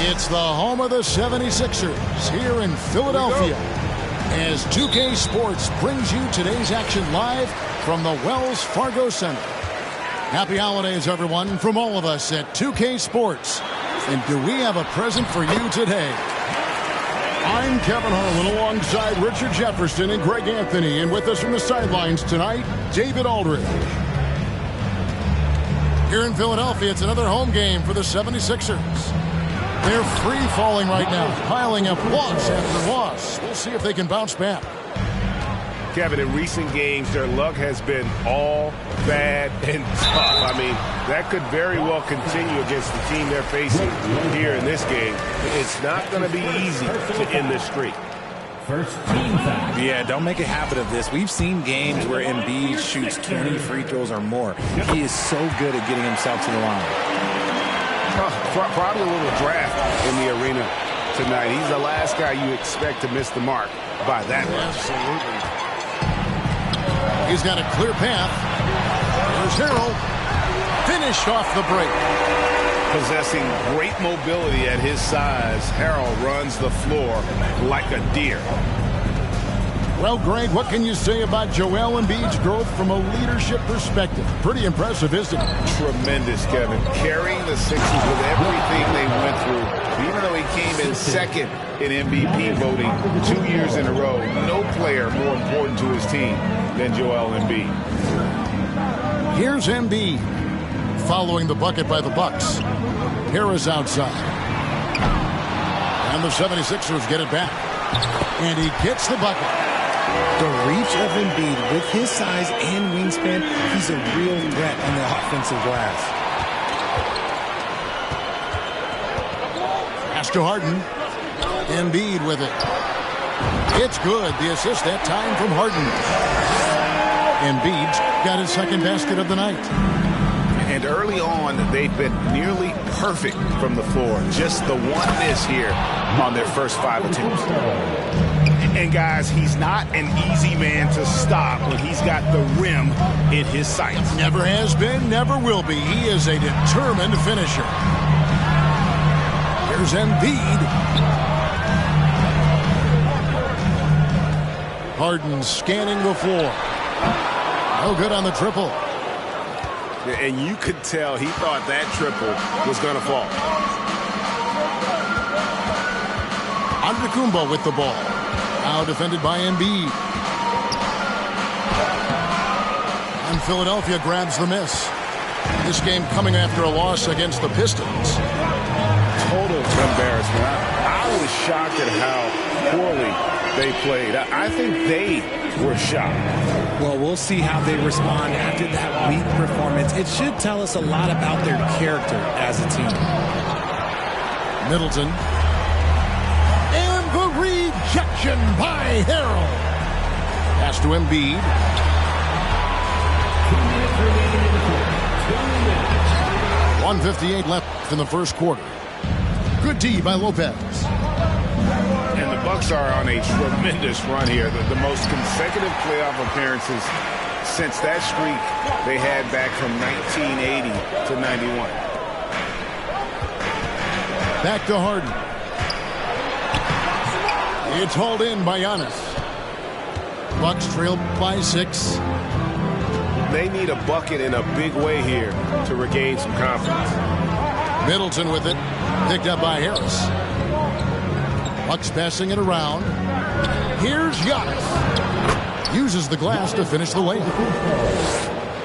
It's the home of the 76ers here in Philadelphia as 2K Sports brings you today's action live from the Wells Fargo Center. Happy holidays, everyone, from all of us at 2K Sports. And do we have a present for you today? I'm Kevin Harlan alongside Richard Jefferson and Greg Anthony. And with us from the sidelines tonight, David Aldridge. Here in Philadelphia, it's another home game for the 76ers. They're free-falling right now, piling up loss after loss. We'll see if they can bounce back. Kevin, in recent games, their luck has been all bad and tough. I mean, that could very well continue against the team they're facing here in this game. It's not going to be easy to end this streak. First team foul. Yeah, don't make a habit of this. We've seen games where Embiid shoots 20 free throws or more. He is so good at getting himself to the line. Probably a little draft in the arena tonight. He's the last guy you expect to miss the mark by that much. Absolutely. He's got a clear path. There's Harrell. Finished off the break. Possessing great mobility at his size, Harrell runs the floor like a deer. Well, Greg, what can you say about Joel Embiid's growth from a leadership perspective? Pretty impressive, isn't it? Tremendous, Kevin. Carrying the Sixers with everything they went through. Even though he came in second in MVP voting 2 years in a row, no player more important to his team than Joel Embiid. Here's Embiid following the bucket by the Bucks. Harris outside. And the 76ers get it back. And he gets the bucket. The reach of Embiid with his size and wingspan, he's a real threat on the offensive glass. Pass to Harden. Embiid with it. It's good. The assist that time from Harden. Embiid's got his second basket of the night. And early on, they've been nearly perfect from the floor. Just the one miss here on their first 5 attempts. And guys, he's not an easy man to stop when he's got the rim in his sights. Never has been, never will be. He is a determined finisher. Here's Embiid. Harden scanning the floor. No good on the triple. And you could tell he thought that triple was going to fall. Antetokounmpo with the ball. Now defended by Embiid. And Philadelphia grabs the miss. This game coming after a loss against the Pistons. Total embarrassment. I was shocked at how poorly they played. I think they were shocked. Well, we'll see how they respond after that weak performance. It should tell us a lot about their character as a team. Middleton. And the rejection by Harrell. Pass to Embiid. 1:58 left in the first quarter. Good D by Lopez. And the Bucks are on a tremendous run here. The most consecutive playoff appearances since that streak they had back from 1980 to 91. Back to Harden. It's hauled in by Giannis. Bucks trail by 6. They need a bucket in a big way here to regain some confidence. Middleton with it. Picked up by Harris. Bucks passing it around. Here's Giannis. Uses the glass to finish the layup.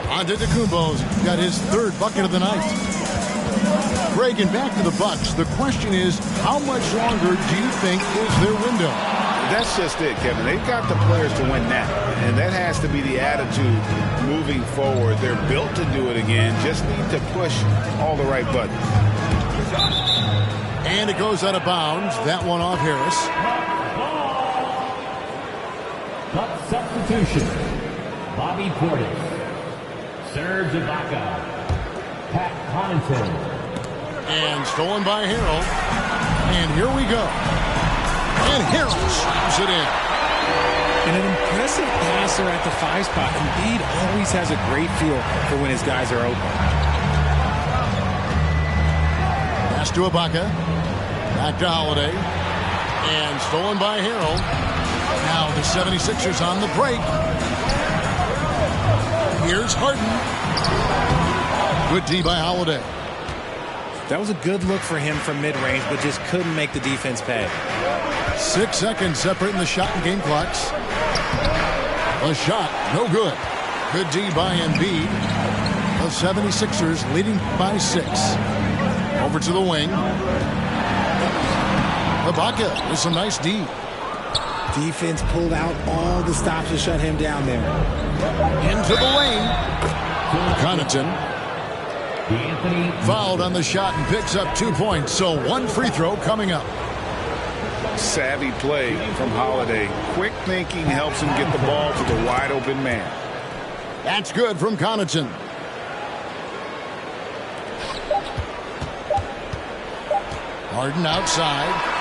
Antetokounmpo's got his third bucket of the night. Greg, and back to the Bucks. The question is, how much longer do you think is their window? That's just it, Kevin. They've got the players to win that. And that has to be the attitude moving forward. They're built to do it again. Just need to push all the right buttons. And it goes out of bounds. That one off Harris. Substitution. Bobby Portis. Serge Ibaka. Pat Connaughton. And stolen by Harrell. And here we go. And Harrell slaps it in. And an impressive passer at the 5 spot. Embiid always has a great feel for when his guys are open. Pass to Ibaka. Back to Holiday. And stolen by Harrell. Now the 76ers on the break. Here's Harden. Good D by Holiday. That was a good look for him from mid-range, but just couldn't make the defense pay. 6 seconds separating the shot and game clocks. A shot, no good. Good D by Embiid. The 76ers leading by 6. Over to the wing. Ibaka with some nice D. Defense pulled out all the stops to shut him down there. Into the lane. Connaughton. Fouled on the shot and picks up 2 points. So 1 free throw coming up. Savvy play from Holiday. Quick thinking helps him get the ball to the wide open man. That's good from Connaughton. Harden outside.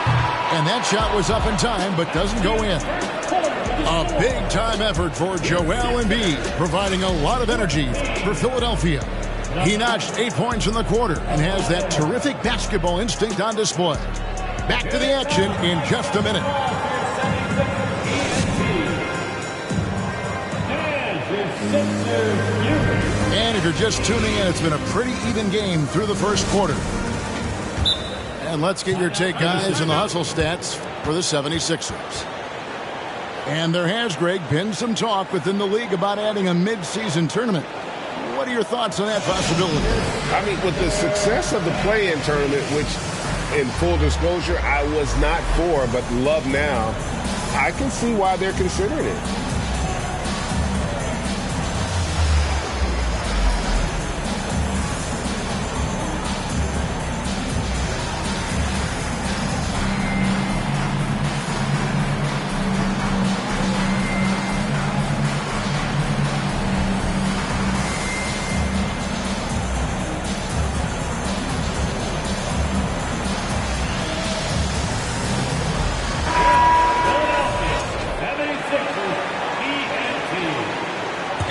And that shot was up in time, but doesn't go in. A big-time effort for Joel Embiid, providing a lot of energy for Philadelphia. He notched 8 points in the quarter and has that terrific basketball instinct on display. Back to the action in just a minute. And if you're just tuning in, it's been a pretty even game through the first quarter. And let's get your take, guys, on the hustle stats for the 76ers. And there has, Greg, been some talk within the league about adding a mid-season tournament. What are your thoughts on that possibility? I mean, with the success of the play-in tournament, which, in full disclosure, I was not for, but love now, I can see why they're considering it.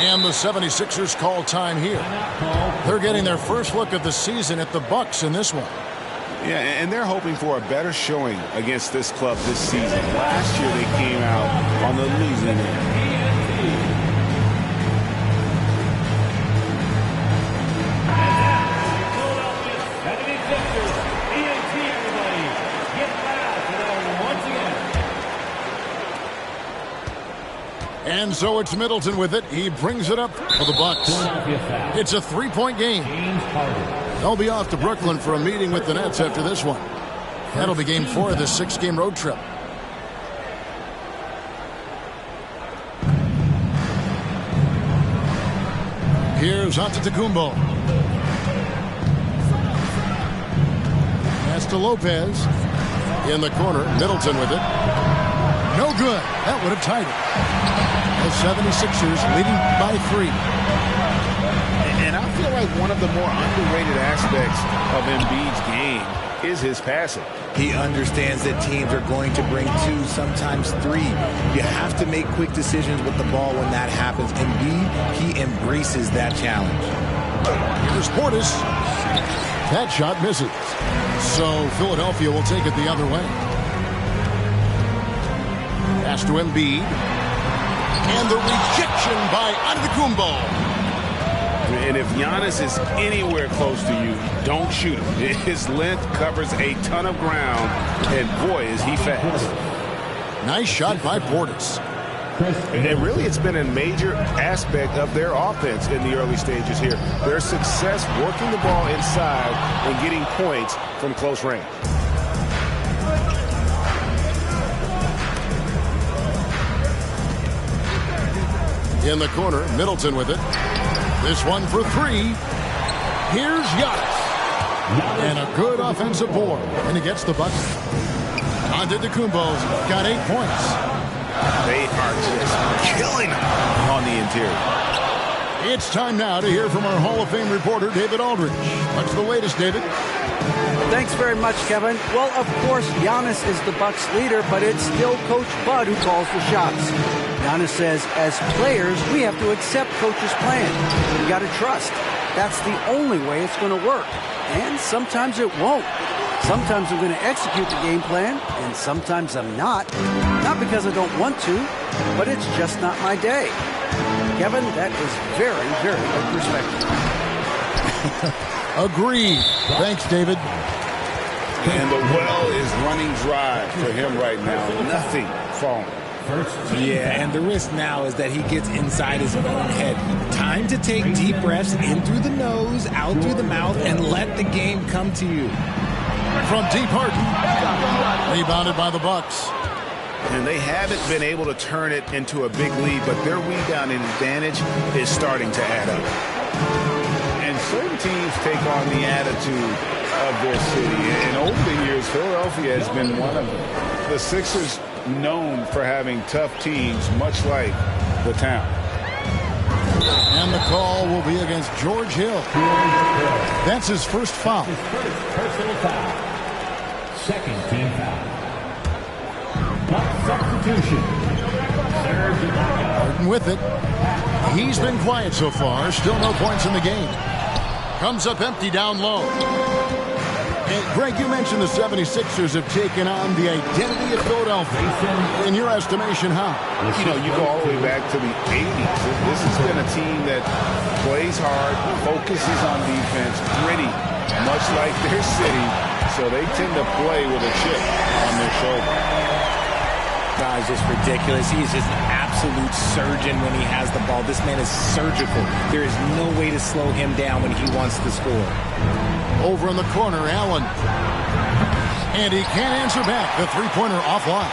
And the 76ers call time here. They're getting their first look of the season at the Bucks in this one. Yeah, and they're hoping for a better showing against this club this season. Last year they came out on the losing end. And so it's Middleton with it. He brings it up for the Bucks. It's a 3-point game. They'll be off to Brooklyn for a meeting with the Nets after this one. That'll be game 4 of this 6-game road trip. Here's Antetokounmpo. Pass to Lopez. In the corner, Middleton with it. No good. That would have tied it. The 76ers leading by 3. And I feel like one of the more underrated aspects of Embiid's game is his passing. He understands that teams are going to bring 2, sometimes 3. You have to make quick decisions with the ball when that happens. Embiid, he embraces that challenge. Here's Portis. That shot misses. So Philadelphia will take it the other way. Pass to Embiid. And the rejection by Antetokounmpo. And if Giannis is anywhere close to you, don't shoot him. His length covers a ton of ground, and boy, is he fast. Nice shot by Portis. And really, it's been a major aspect of their offense in the early stages here. Their success working the ball inside and getting points from close range. In the corner, Middleton with it. This one for 3. Here's Giannis. And a good offensive board. And he gets the bucket. Antetokounmpo's got 8 points. They are just killing him on the interior. It's time now to hear from our Hall of Fame reporter, David Aldridge. What's the latest, David? Thanks very much, Kevin. Well, of course, Giannis is the Bucks leader, but it's still Coach Bud who calls the shots. Giannis says, as players, we have to accept Coach's plan. We got to trust. That's the only way it's going to work. And sometimes it won't. Sometimes I'm going to execute the game plan, and sometimes I'm not. Not because I don't want to, but it's just not my day. Kevin, that is very, very good perspective. Agreed. Thanks, David. And the well is running dry for him right now. Nothing falling. Yeah, and the risk now is that he gets inside his own head. Time to take deep breaths in through the nose, out through the mouth, and let the game come to you. From deep, Harden. Rebounded by the Bucks. And they haven't been able to turn it into a big lead, but their rebounding advantage is starting to add up. And certain teams take on the attitude of their city. And over the years, Philadelphia has been one of them. The Sixers known for having tough teams, much like the town. And the call will be against George Hill. That's his first foul. His first personal foul. Second team foul. Buck substitution. Serge Ibaka. Harden with it. He's been quiet so far. Still no points in the game. Comes up empty down low. And Greg, you mentioned the 76ers have taken on the identity of Philadelphia. In your estimation, how? You know, you go all the way back to the 80s. This has been a team that plays hard, focuses on defense, gritty, much like their city. So they tend to play with a chip on their shoulder. It's just ridiculous. He is just an absolute surgeon when he has the ball. This man is surgical. There is no way to slow him down when he wants to score. Over in the corner, Allen. And he can't answer back. The three-pointer offline.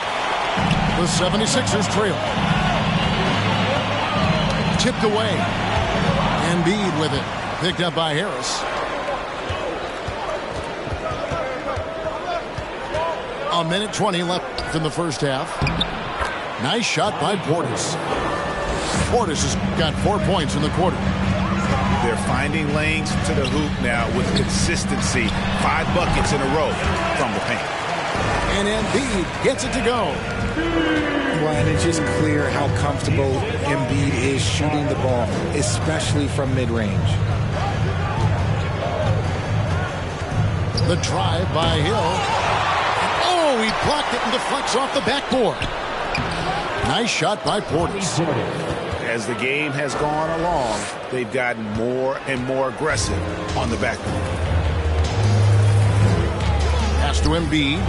The 76ers trail. Tipped away. Embiid with it. Picked up by Harris. A minute 20 left in the first half. Nice shot by Portis. Portis has got 4 points in the quarter. They're finding lanes to the hoop now with consistency. 5 buckets in a row from the paint. And Embiid gets it to go. Well, and it's just clear how comfortable Embiid is shooting the ball, especially from mid-range. The drive by Hill. Oh, he blocked it and deflects off the backboard. Nice shot by Portis. As the game has gone along, they've gotten more and more aggressive on the backboard. Pass to Embiid.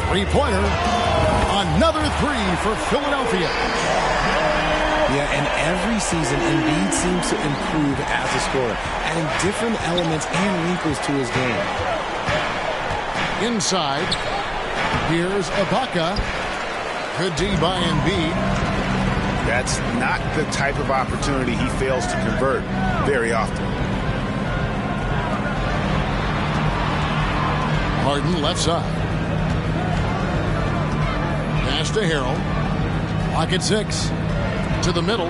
Three-pointer. Another three for Philadelphia. Yeah, and every season, Embiid seems to improve as a scorer, adding different elements and wrinkles to his game. Inside. Here's Ibaka. Good D by Embiid. That's not the type of opportunity he fails to convert very often. Harden left side. Pass to Harrell. Pocket 6. To the middle.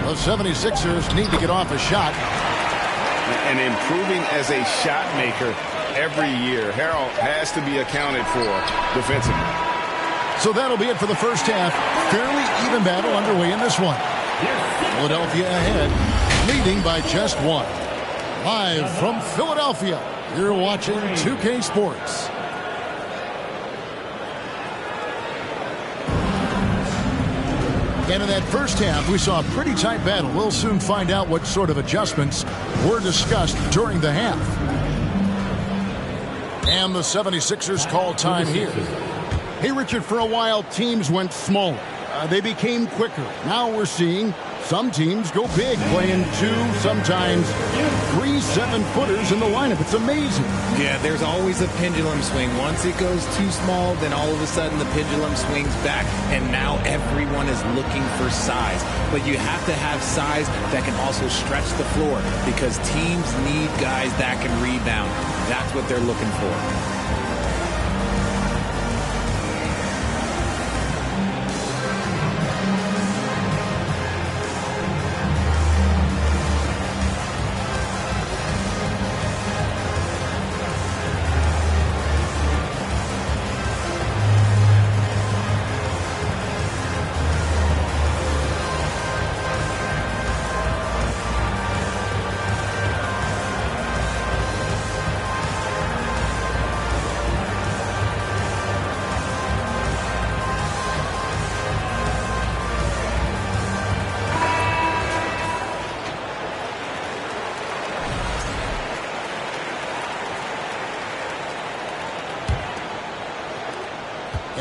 The 76ers need to get off a shot. And improving as a shot maker every year. Harrell has to be accounted for defensively. So that'll be it for the first half. Fairly even battle underway in this one. Philadelphia ahead, leading by just 1. Live from Philadelphia, you're watching 2K Sports. And in that first half, we saw a pretty tight battle. We'll soon find out what sort of adjustments were discussed during the half. And the 76ers call time here. Hey, Richard, for a while, teams went smaller. They became quicker. Now we're seeing some teams go big, playing 2, sometimes 3 7-footers in the lineup. It's amazing. Yeah, there's always a pendulum swing. Once it goes too small, then all of a sudden the pendulum swings back, and now everyone is looking for size. But you have to have size that can also stretch the floor, because teams need guys that can rebound. That's what they're looking for.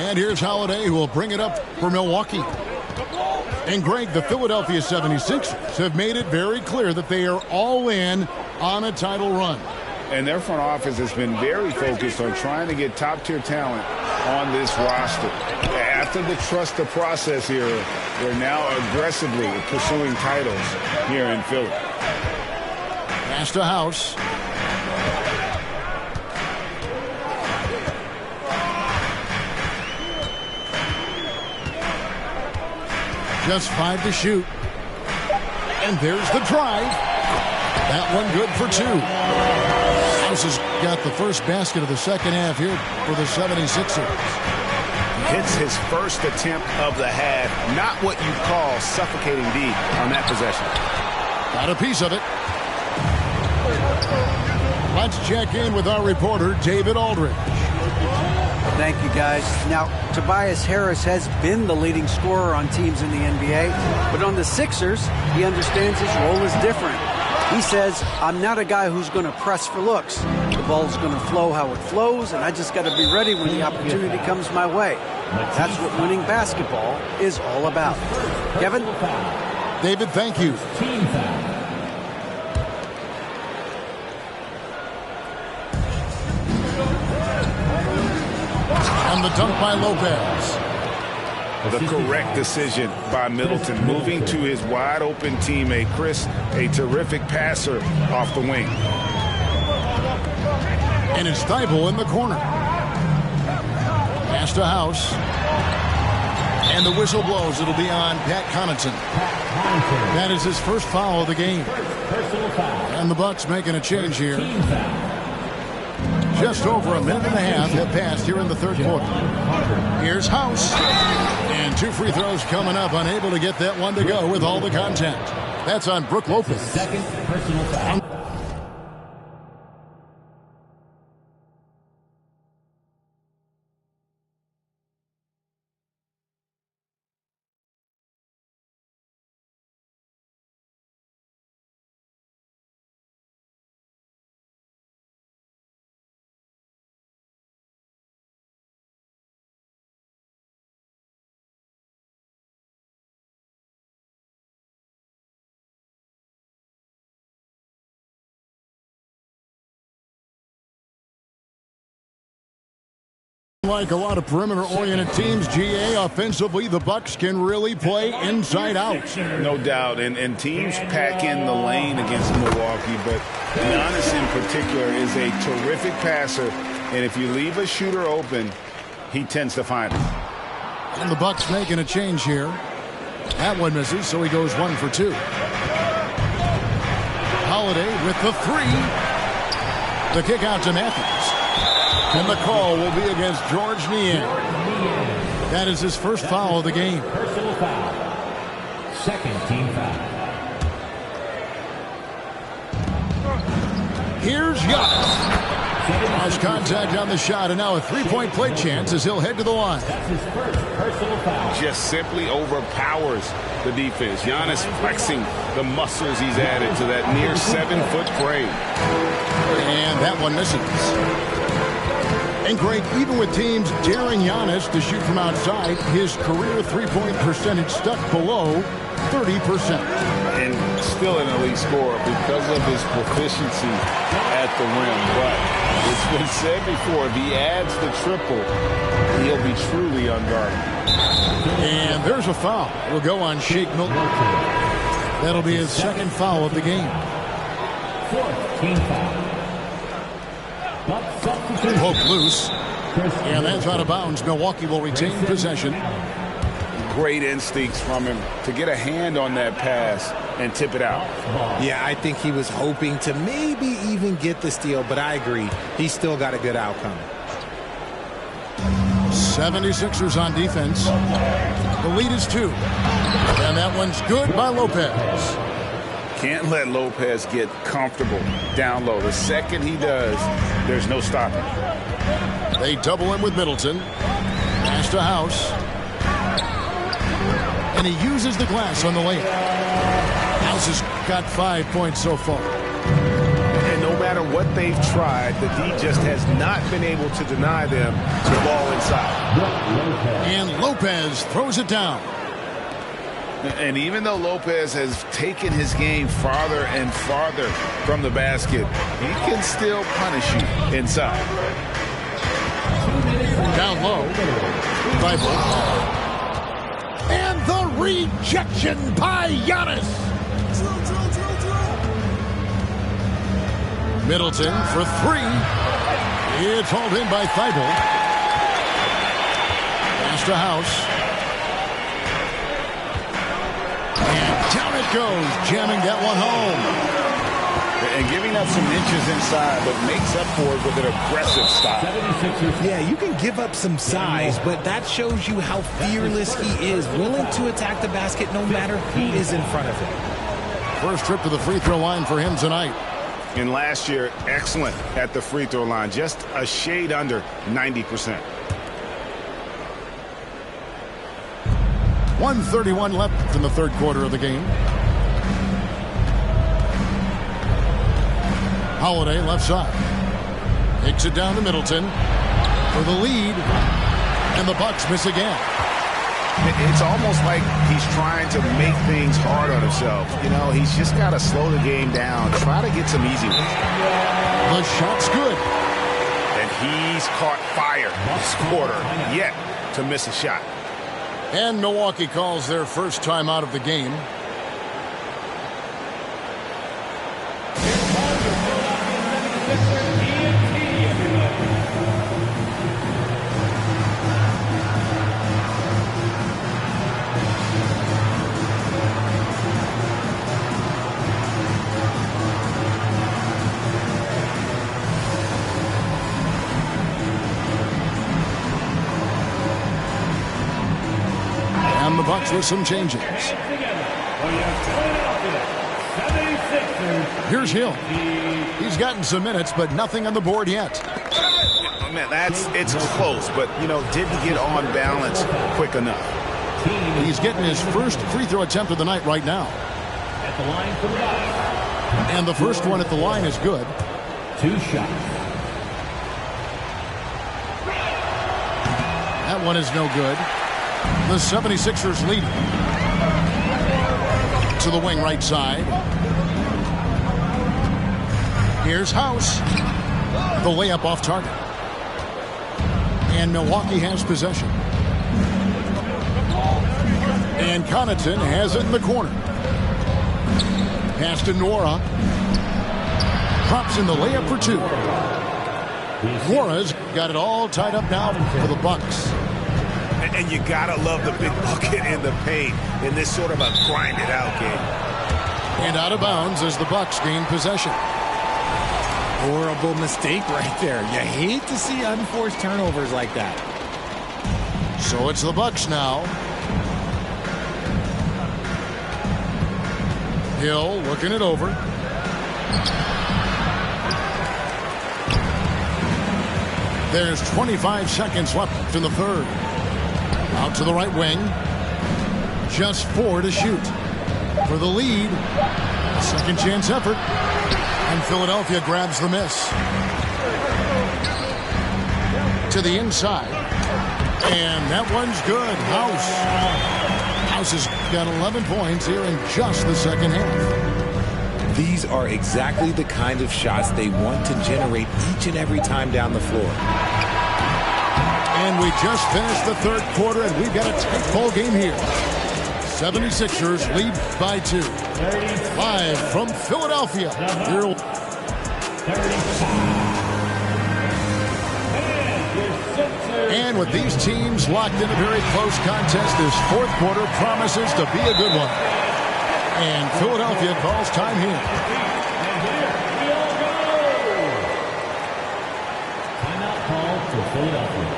And here's Holiday, who will bring it up for Milwaukee. And Greg, the Philadelphia 76ers have made it very clear that they are all in on a title run. And their front office has been very focused on trying to get top-tier talent on this roster. After the trust the process era, they're now aggressively pursuing titles here in Philly. Pass to House. Just 5 to shoot. And there's the drive. That one good for 2. House has got the first basket of the second half here for the 76ers. Hits his first attempt of the half. Not what you call suffocating D on that possession. Got a piece of it. Let's check in with our reporter, David Aldridge. Thank you, guys. Now, Tobias Harris has been the leading scorer on teams in the NBA, but on the Sixers, he understands his role is different. He says, I'm not a guy who's going to press for looks. The ball's going to flow how it flows, and I just got to be ready when the opportunity comes my way. That's what winning basketball is all about. Kevin? David, thank you. And the dunk by Lopez. The correct decision by Middleton, moving to his wide-open teammate, Chris, a terrific passer off the wing. And it's Thibault in the corner. Pass to House. And the whistle blows. It'll be on Pat Connaughton. That is his first foul of the game. And the Bucks making a change here. Just over a minute and a half have passed here in the third quarter. Here's House. And 2 free throws coming up. Unable to get that one to go with all the contact. That's on Brook Lopez. Second personal foul. Like a lot of perimeter-oriented teams, GA, offensively, the Bucks can really play inside out. No doubt, and teams pack in the lane against Milwaukee, but Giannis in particular is a terrific passer, and if you leave a shooter open, he tends to find it. And the Bucks making a change here. That one misses, so he goes 1 for 2. Holiday with the 3. The kick out to Matthews. And the call will be against George Niang. That is his first foul of the game. Personal foul. Second team foul. Here's Giannis. Has contact on the shot, and now a 3-point play chance as he'll head to the line. That's his first personal foul. Just simply overpowers the defense. Giannis flexing the muscles he's added to that near 7-foot frame. And that one misses. And Greg, even with teams daring Giannis to shoot from outside, his career three-point percentage stuck below 30%. And still an elite scorer because of his proficiency at the rim. But it's been said before, if he adds the triple, he'll be truly unguarded. And there's a foul. It'll go on Shake Milton. That'll be his second foul of the game. Fourth team foul. Poke loose. And that's out of bounds. Milwaukee will retain possession. Great instincts from him to get a hand on that pass and tip it out. Yeah, I think he was hoping to maybe even get the steal, but I agree. He still got a good outcome. 76ers on defense. The lead is 2. And that one's good by Lopez. Can't let Lopez get comfortable down low. The second he does, there's no stopping. They double him with Middleton. Pass to House. And he uses the glass on the layup. House has got 5 points so far. And no matter what they've tried, the D just has not been able to deny them the ball inside. And Lopez throws it down. And even though Lopez has taken his game farther and farther from the basket, he can still punish you inside. Down low. And the rejection by Giannis. Middleton for three. It's hauled in by Thibault. Pass to House. And down it goes, jamming that one home. And giving up some inches inside, but makes up for it with an aggressive style. Yeah, you can give up some size, but that shows you how fearless he is, willing to attack the basket no matter who is in front of him. First trip to the free throw line for him tonight. And last year, excellent at the free throw line, just a shade under 90%. 1:31 left in the third quarter of the game. Holiday left side. Takes it down to Middleton for the lead. And the Bucks miss again. It's almost like he's trying to make things hard on himself. You know, he's just got to slow the game down, try to get some easy ones. The shot's good. And he's caught fire this quarter yet to miss a shot. And Milwaukee calls their first time out of the game. The Bucks with some changes. Here's Hill. He's gotten some minutes, but nothing on the board yet. Man, it's close, but, you know, didn't get on balance quick enough. He's getting his first free throw attempt of the night right now. And the first one at the line is good. 2 shots. That one is no good. The 76ers lead to the wing right side. Here's House. The layup off target. And Milwaukee has possession. And Connaughton has it in the corner. Pass to Nora. Drops in the layup for 2. Nora's got it all tied up now for the Bucks. And you gotta love the big bucket in the paint in this sort of a grinded-out game. And out of bounds as the Bucks gain possession. Horrible mistake right there. You hate to see unforced turnovers like that. So it's the Bucks now. Hill looking it over. There's 25 seconds left in the third. Out to the right wing. Just 4 to shoot. For the lead. Second chance effort. And Philadelphia grabs the miss. To the inside. And that one's good. House has got 11 points here in just the second half. These are exactly the kind of shots they want to generate each and every time down the floor. And we just finished the third quarter, and we've got a tight ball game here. 76ers lead by 2. 5 from Philadelphia. Here. And with these teams locked in a very close contest, this fourth quarter promises to be a good one. And Philadelphia calls time here. Timeout call for Philadelphia.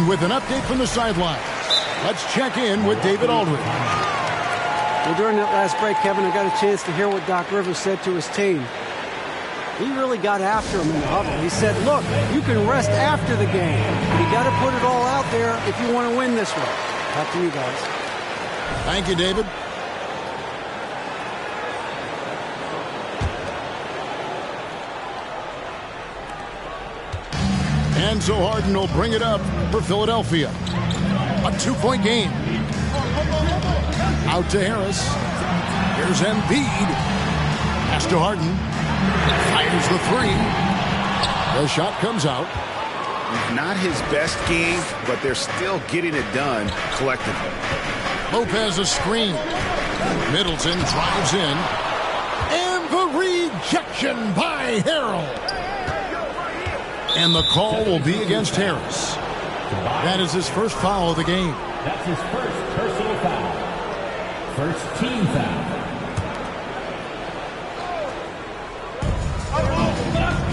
And with an update from the sidelines, let's check in with David Aldridge. Well, during that last break, Kevin, I got a chance to hear what Doc Rivers said to his team. He really got after him in the huddle. He said, look, you can rest after the game. You got to put it all out there if you want to win this one. Back to you guys. Thank you, David. And so Harden will bring it up for Philadelphia. A 2-point game. Out to Harris. Here's Embiid. Pass to Harden. Fires the three. The shot comes out. Not his best game, but they're still getting it done collectively. Lopez a screen. Middleton drives in. And the rejection by Harrell. And the call will be against Harris. That is his first foul of the game. That's his first personal foul. First team foul.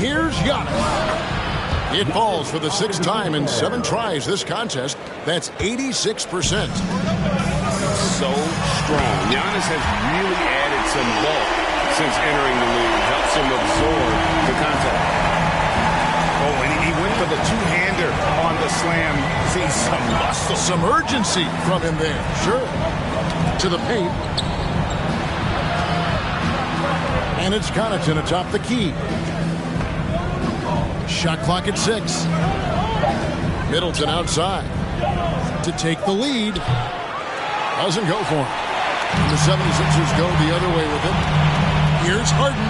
Here's Giannis. It falls for the 6th time in 7 tries this contest. That's 86%. So strong. Giannis has really added some bulk since entering the league. Helps him absorb the contact. Oh, and he went for the two-hander on the slam. See some muscle. Some urgency from him there. Sure. To the paint. And it's Connaughton atop the key. Shot clock at 6. Middleton outside to take the lead. Doesn't go for him. And the 76ers go the other way with it. Here's Harden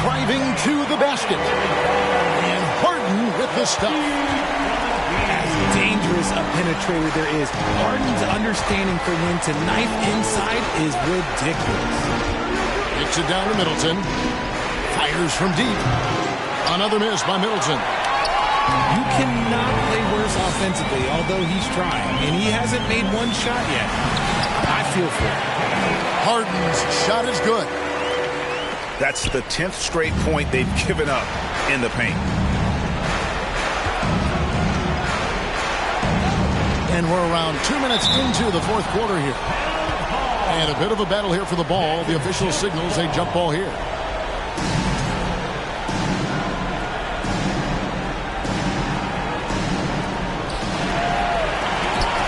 driving to the basket. And Harden with the stuff. As dangerous a penetrator there is, Harden's understanding for when to knife inside is ridiculous. Kicks it down to Middleton. Fires from deep. Another miss by Middleton. You cannot play worse offensively, although he's trying, and he hasn't made one shot yet. I feel for him. Harden's shot is good. That's the 10th straight point they've given up in the paint. And we're around 2 minutes into the 4th quarter here. And a bit of a battle here for the ball. The official signals a jump ball here.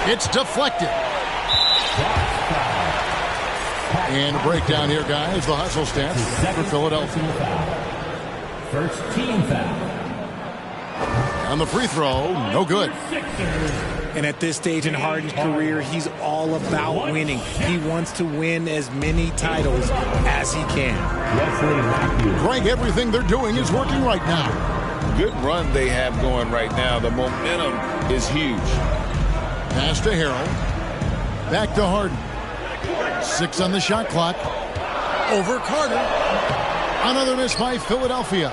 It's deflected. And a breakdown here, guys. The hustle stats for Philadelphia. First team foul. On the free throw, no good. And at this stage in Harden's career, he's all about winning. He wants to win as many titles as he can. Greg, everything they're doing is working right now. Good run they have going right now. The momentum is huge. Pass to Harrell. Back to Harden. 6 on the shot clock. Over Carter. Another miss by Philadelphia.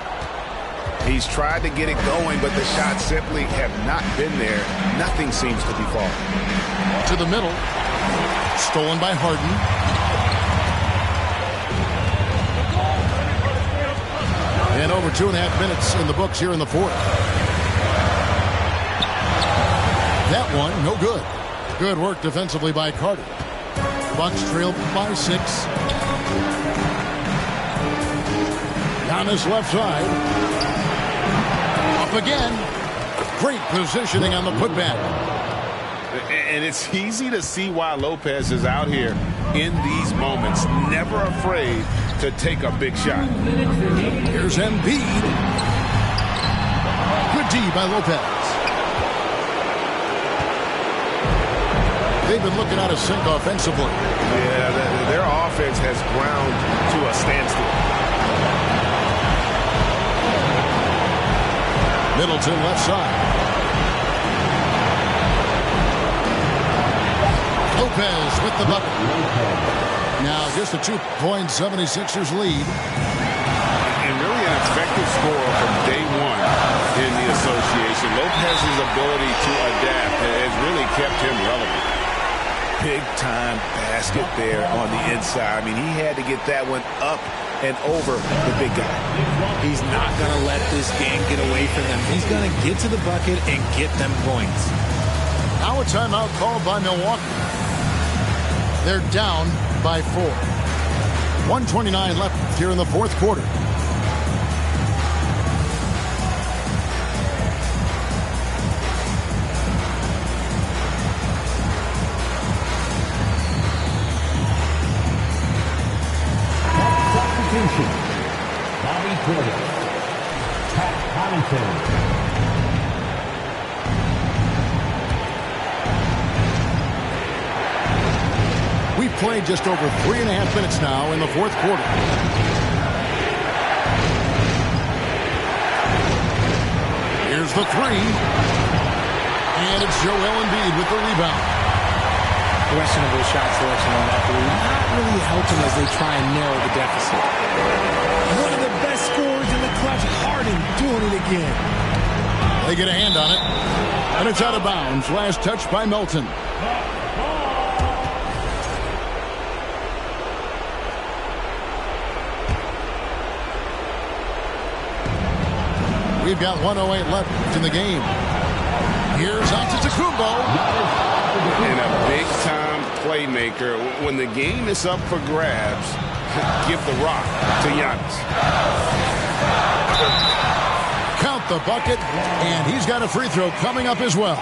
He's tried to get it going, but the shots simply have not been there. Nothing seems to be falling. To the middle. Stolen by Harden. And over 2.5 minutes in the books here in the 4th. That one, no good. Good work defensively by Carter. Bucks trail by 6. Giannis left side. Up again. Great positioning on the putback. And it's easy to see why Lopez is out here in these moments. Never afraid to take a big shot. Here's Embiid. Good D by Lopez. They've been looking out of sync offensively. Yeah, their offense has ground to a standstill. Middleton left side. Lopez with the bucket. Now just a 2-point 76ers lead. And really an effective scorer from day one in the association. Lopez's ability to adapt has really kept him relevant. Big-time basket there on the inside. I mean, he had to get that one up and over the big guy. He's not going to let this game get away from them. He's going to get to the bucket and get them points. Now a timeout called by Milwaukee. They're down by 4. 1:29 left here in the fourth quarter. Substitution. Bobby Porter. Pat Connaughton. We've played just over 3.5 minutes now in the fourth quarter. Here's the three. And it's Joel Embiid with the rebound. Questionable shot selection on that three. Not really helping as they try and narrow the deficit. One of the best scorers in the clutch. Harden doing it again. They get a hand on it. And it's out of bounds. Last touch by Melton. We've got 1:08 left in the game. Here's Antetokounmpo. And a big-time playmaker. When the game is up for grabs, give the rock to Giannis. Count the bucket, and he's got a free throw coming up as well.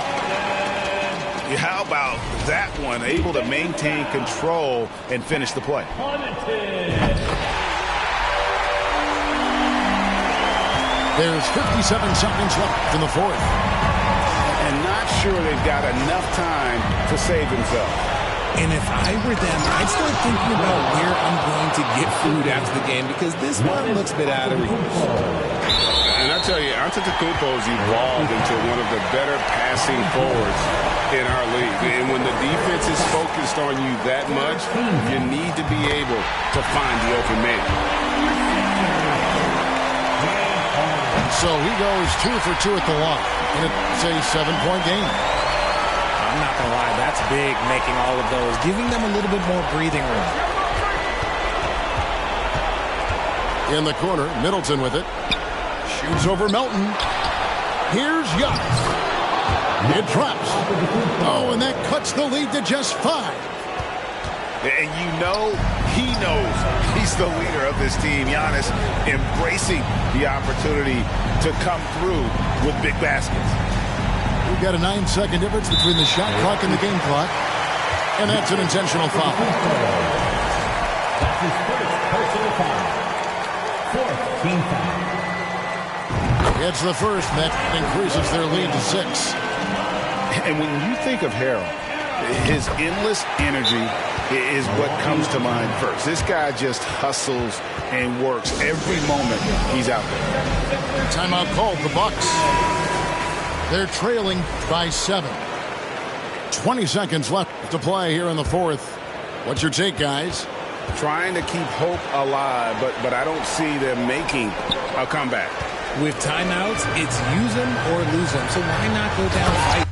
How about that one? Able to maintain control and finish the play. There's 57 seconds left in the fourth. And not sure they've got enough time to save themselves. And if I were them, I'd start thinking about where I'm going to get food after the game because this one looks a bit out of reach. And I tell you, Antetokounmpo's evolved into one of the better passing forwards in our league. And when the defense is focused on you that much, you need to be able to find the open man. So he goes 2 for 2 at the line, and it's a 7-point game. I'm not going to lie, that's big, making all of those, giving them a little bit more breathing room. In the corner, Middleton with it. Shoots over Melton. Here's Giannis. It drops. Oh, and that cuts the lead to just 5. And you know he knows he's the leader of this team. Giannis embracing the opportunity to come through with big baskets. We've got a 9-second difference between the shot clock and the game clock. And that's an intentional foul. That's his first personal foul. Fourth team foul. It's the first that increases their lead to 6. And when you think of Harold, his endless energy is what comes to mind first. This guy just hustles and works every moment he's out there. Timeout called, the Bucks. They're trailing by 7. 20 seconds left to play here in the fourth. What's your take, guys? Trying to keep hope alive, but I don't see them making a comeback. With timeouts, it's use them or lose them. So why not go down fight?